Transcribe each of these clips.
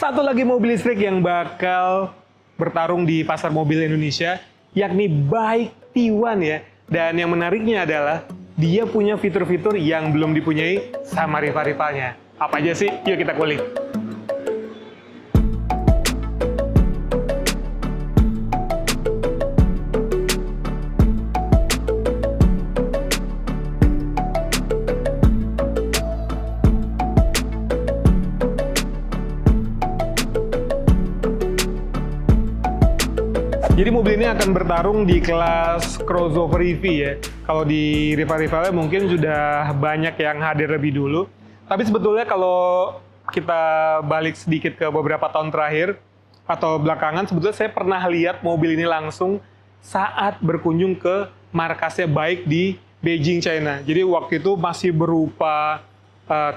Satu lagi mobil listrik yang bakal bertarung di pasar mobil Indonesia, yakni Bike T1 ya. Dan yang menariknya adalah dia punya fitur-fitur yang belum dipunyai sama rival-rivalnya. Apa aja sih? Yuk kita kulik. Jadi mobil ini akan bertarung di kelas crossover EV ya. Kalau di rival-rivalnya mungkin sudah banyak yang hadir lebih dulu. Tapi sebetulnya kalau kita balik sedikit ke beberapa tahun terakhir atau belakangan, sebetulnya saya pernah lihat mobil ini langsung saat berkunjung ke markasnya Bike di Beijing, China. Jadi waktu itu masih berupa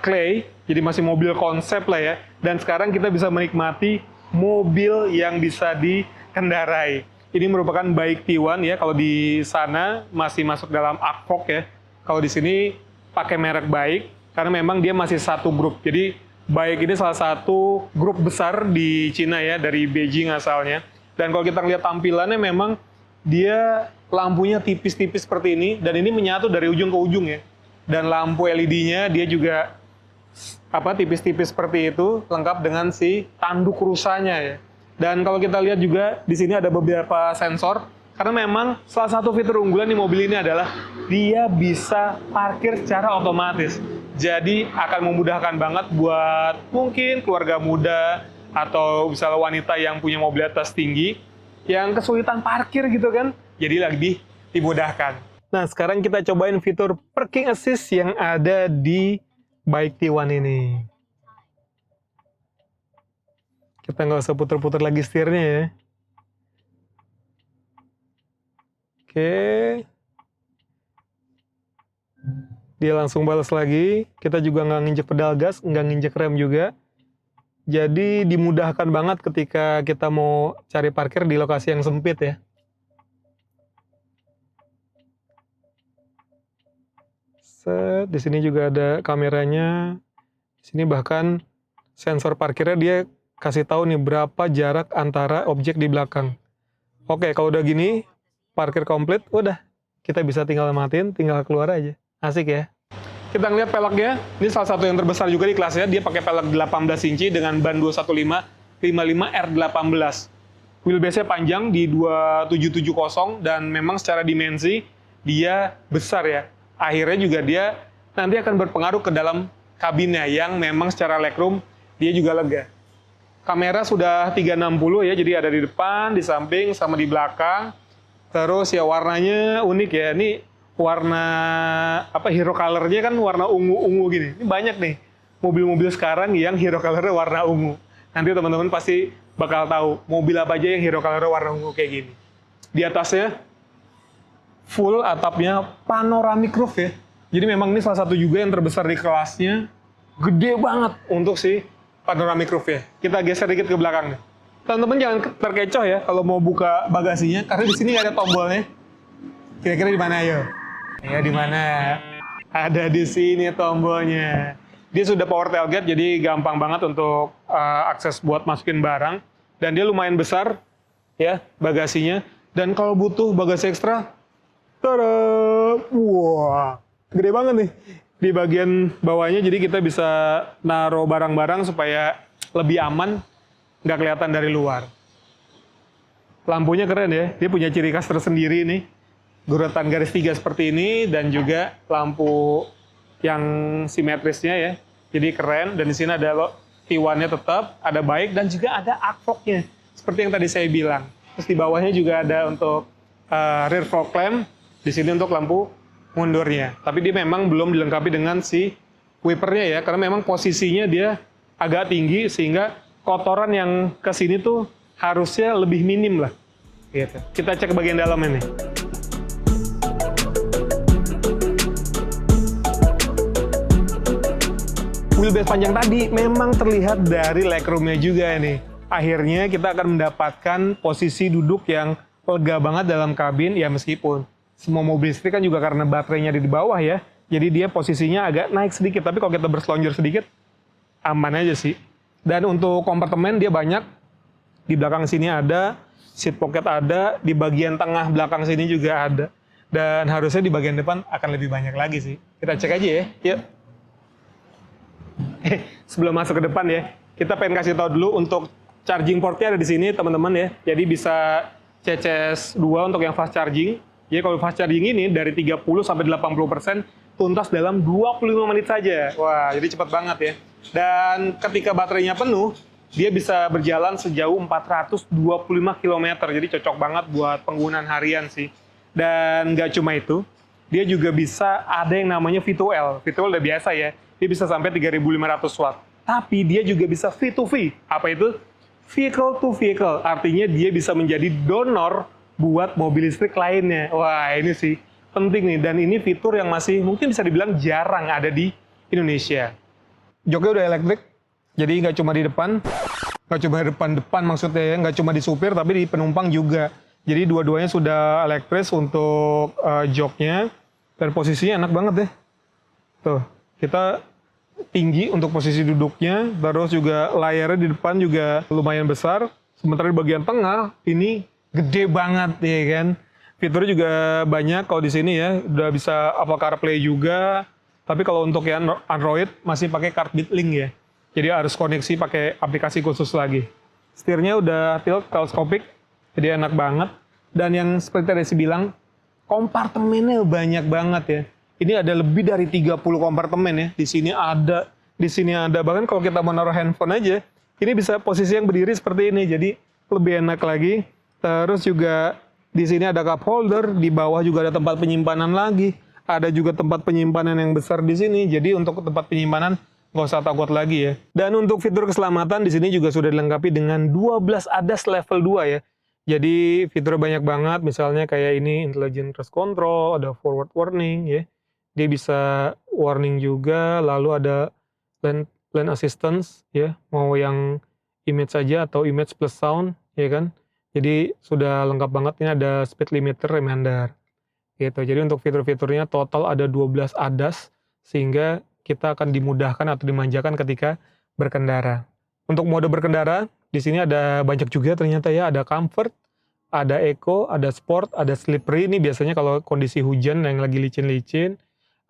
clay, jadi masih mobil konsep lah ya. Dan sekarang kita bisa menikmati mobil yang bisa dikendarai. Ini merupakan Bike T1 ya, kalau di sana masih masuk dalam Arcfox ya. Kalau di sini pakai merek Bike, karena memang dia masih satu grup. Jadi Bike ini salah satu grup besar di Cina ya, dari Beijing asalnya. Dan kalau kita lihat tampilannya memang dia lampunya tipis-tipis seperti ini, dan ini menyatu dari ujung ke ujung ya. Dan lampu LED-nya dia juga tipis-tipis seperti itu, lengkap dengan si tanduk rusanya ya. Dan kalau kita lihat juga di sini ada beberapa sensor, karena memang salah satu fitur unggulan di mobil ini adalah dia bisa parkir secara otomatis. Jadi akan memudahkan banget buat mungkin keluarga muda atau misalnya wanita yang punya mobilitas tinggi yang kesulitan parkir gitu kan, jadi lebih dimudahkan. Nah sekarang kita cobain fitur parking assist yang ada di Bike T1 ini. Kita nggak usah puter-puter lagi setirnya ya. Oke. Dia langsung balas lagi. Kita juga nggak nginjek pedal gas, nggak nginjek rem juga. Jadi dimudahkan banget ketika kita mau cari parkir di lokasi yang sempit ya. Set, di sini juga ada kameranya. Di sini bahkan sensor parkirnya dia kasih tahu nih berapa jarak antara objek di belakang. Oke, kalau udah gini, parkir komplit, udah. Kita bisa tinggal matiin, tinggal keluar aja. Asik ya. Kita ngeliat peleknya, ini salah satu yang terbesar juga di kelasnya. Dia pakai pelek 18 inci dengan ban 215 55R18. Wheelbase-nya panjang di 2770 dan memang secara dimensi dia besar ya. Akhirnya juga dia nanti akan berpengaruh ke dalam kabinnya yang memang secara legroom dia juga lega. Kamera sudah 360 ya, jadi ada di depan, di samping, sama di belakang. Terus ya warnanya unik ya, ini warna hero color-nya kan warna ungu-ungu gini. Ini banyak nih mobil-mobil sekarang yang hero color-nya warna ungu. Nanti teman-teman pasti bakal tahu mobil apa aja yang hero color-nya warna ungu kayak gini. Di atasnya full atapnya panoramic roof ya. Jadi memang ini salah satu juga yang terbesar di kelasnya. Gede banget untuk si panoramic roof ya. Kita geser dikit ke belakang nih. Teman-teman jangan terkecoh ya kalau mau buka bagasinya, karena di sini nggak ada tombolnya. Kira-kira di mana ayo? Ya di mana? Ada di sini tombolnya. Dia sudah power tailgate, jadi gampang banget untuk akses buat masukin barang. Dan dia lumayan besar ya bagasinya. Dan kalau butuh bagasi ekstra, tada! Wah, gede banget nih. Di bagian bawahnya jadi kita bisa naruh barang-barang supaya lebih aman, nggak kelihatan dari luar. Lampunya keren ya, dia punya ciri khas tersendiri nih. Guretan garis 3 seperti ini dan juga lampu yang simetrisnya ya. Jadi keren, dan di sini ada T1-nya tetap, ada Bike dan juga ada Arcfox-nya. Seperti yang tadi saya bilang. Terus di bawahnya juga ada untuk rear fog lamp, di sini untuk lampu mundurnya. Tapi dia memang belum dilengkapi dengan si wipernya ya, karena memang posisinya dia agak tinggi sehingga kotoran yang ke sini tuh harusnya lebih minim lah. Gitu. Kita cek bagian dalamnya nih. Wheelbase panjang tadi memang terlihat dari legroomnya juga nih. Akhirnya kita akan mendapatkan posisi duduk yang lega banget dalam kabin ya, meskipun semua mobil listrik kan juga karena baterainya ada di bawah ya. Jadi dia posisinya agak naik sedikit, tapi kalau kita berselonjor sedikit, aman aja sih. Dan untuk kompartemen dia banyak. Di belakang sini ada, seat pocket ada, di bagian tengah belakang sini juga ada. Dan harusnya di bagian depan akan lebih banyak lagi sih. Kita cek aja ya, yuk. Sebelum masuk ke depan ya, kita pengen kasih tahu dulu untuk charging portnya ada di sini teman-teman ya. Jadi bisa CCS2 untuk yang fast charging. Jadi kalau fast charging ini dari 30 sampai 80% tuntas dalam 25 menit saja. Wah, jadi cepat banget ya. Dan ketika baterainya penuh, dia bisa berjalan sejauh 425 km. Jadi cocok banget buat penggunaan harian sih. Dan nggak cuma itu, dia juga bisa ada yang namanya V2L. V2L udah biasa ya. Dia bisa sampai 3.500 watt. Tapi dia juga bisa V2V. Apa itu? Vehicle to vehicle. Artinya dia bisa menjadi donor buat mobil listrik lainnya. Wah, ini sih penting nih. Dan ini fitur yang masih mungkin bisa dibilang jarang ada di Indonesia. Joknya udah elektrik. Jadi nggak cuma di depan, nggak cuma di depan maksudnya ya, nggak cuma di supir tapi di penumpang juga. Jadi dua-duanya sudah elektris untuk joknya dan posisinya enak banget deh. Tuh, kita tinggi untuk posisi duduknya, terus juga layarnya di depan juga lumayan besar. Sementara di bagian tengah ini gede banget ya kan. Fiturnya juga banyak kalau di sini ya, udah bisa Apple CarPlay juga. Tapi kalau untuk yang Android masih pakai CarPlay Link ya. Jadi harus koneksi pakai aplikasi khusus lagi. Setirnya udah tilt teleskopik, jadi enak banget. Dan yang seperti tadi saya bilang, kompartemennya banyak banget ya. Ini ada lebih dari 30 kompartemen ya. Di sini ada. Bahkan kalau kita mau naruh handphone aja, ini bisa posisi yang berdiri seperti ini. Jadi lebih enak lagi. Terus juga di sini ada cup holder, di bawah juga ada tempat penyimpanan lagi. Ada juga tempat penyimpanan yang besar di sini. Jadi untuk tempat penyimpanan nggak usah takut lagi ya. Dan untuk fitur keselamatan di sini juga sudah dilengkapi dengan 12 ADAS level 2 ya. Jadi fitur banyak banget, misalnya kayak ini intelligent cruise control, ada forward warning ya. Dia bisa warning juga, lalu ada lane assistance ya, mau yang image saja atau image plus sound ya kan. Jadi sudah lengkap banget, ini ada speed limiter reminder gitu. Jadi untuk fitur-fiturnya total ada 12 ADAS sehingga kita akan dimudahkan atau dimanjakan ketika berkendara. Untuk mode berkendara, di sini ada banyak juga ternyata ya, ada comfort, ada eco, ada sport, ada slippery, ini biasanya kalau kondisi hujan yang lagi licin-licin,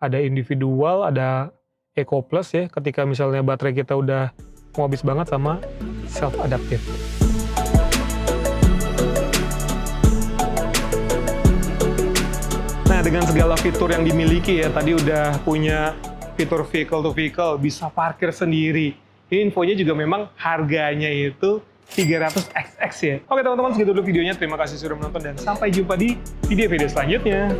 ada individual, ada eco plus ya, ketika misalnya baterai kita udah mau habis banget, sama self adaptive. Nah, dengan segala fitur yang dimiliki ya, tadi udah punya fitur vehicle to vehicle, bisa parkir sendiri. Ini infonya juga memang harganya itu 300XX ya. Oke teman-teman, segitu dulu videonya. Terima kasih sudah menonton dan sampai jumpa di video-video selanjutnya.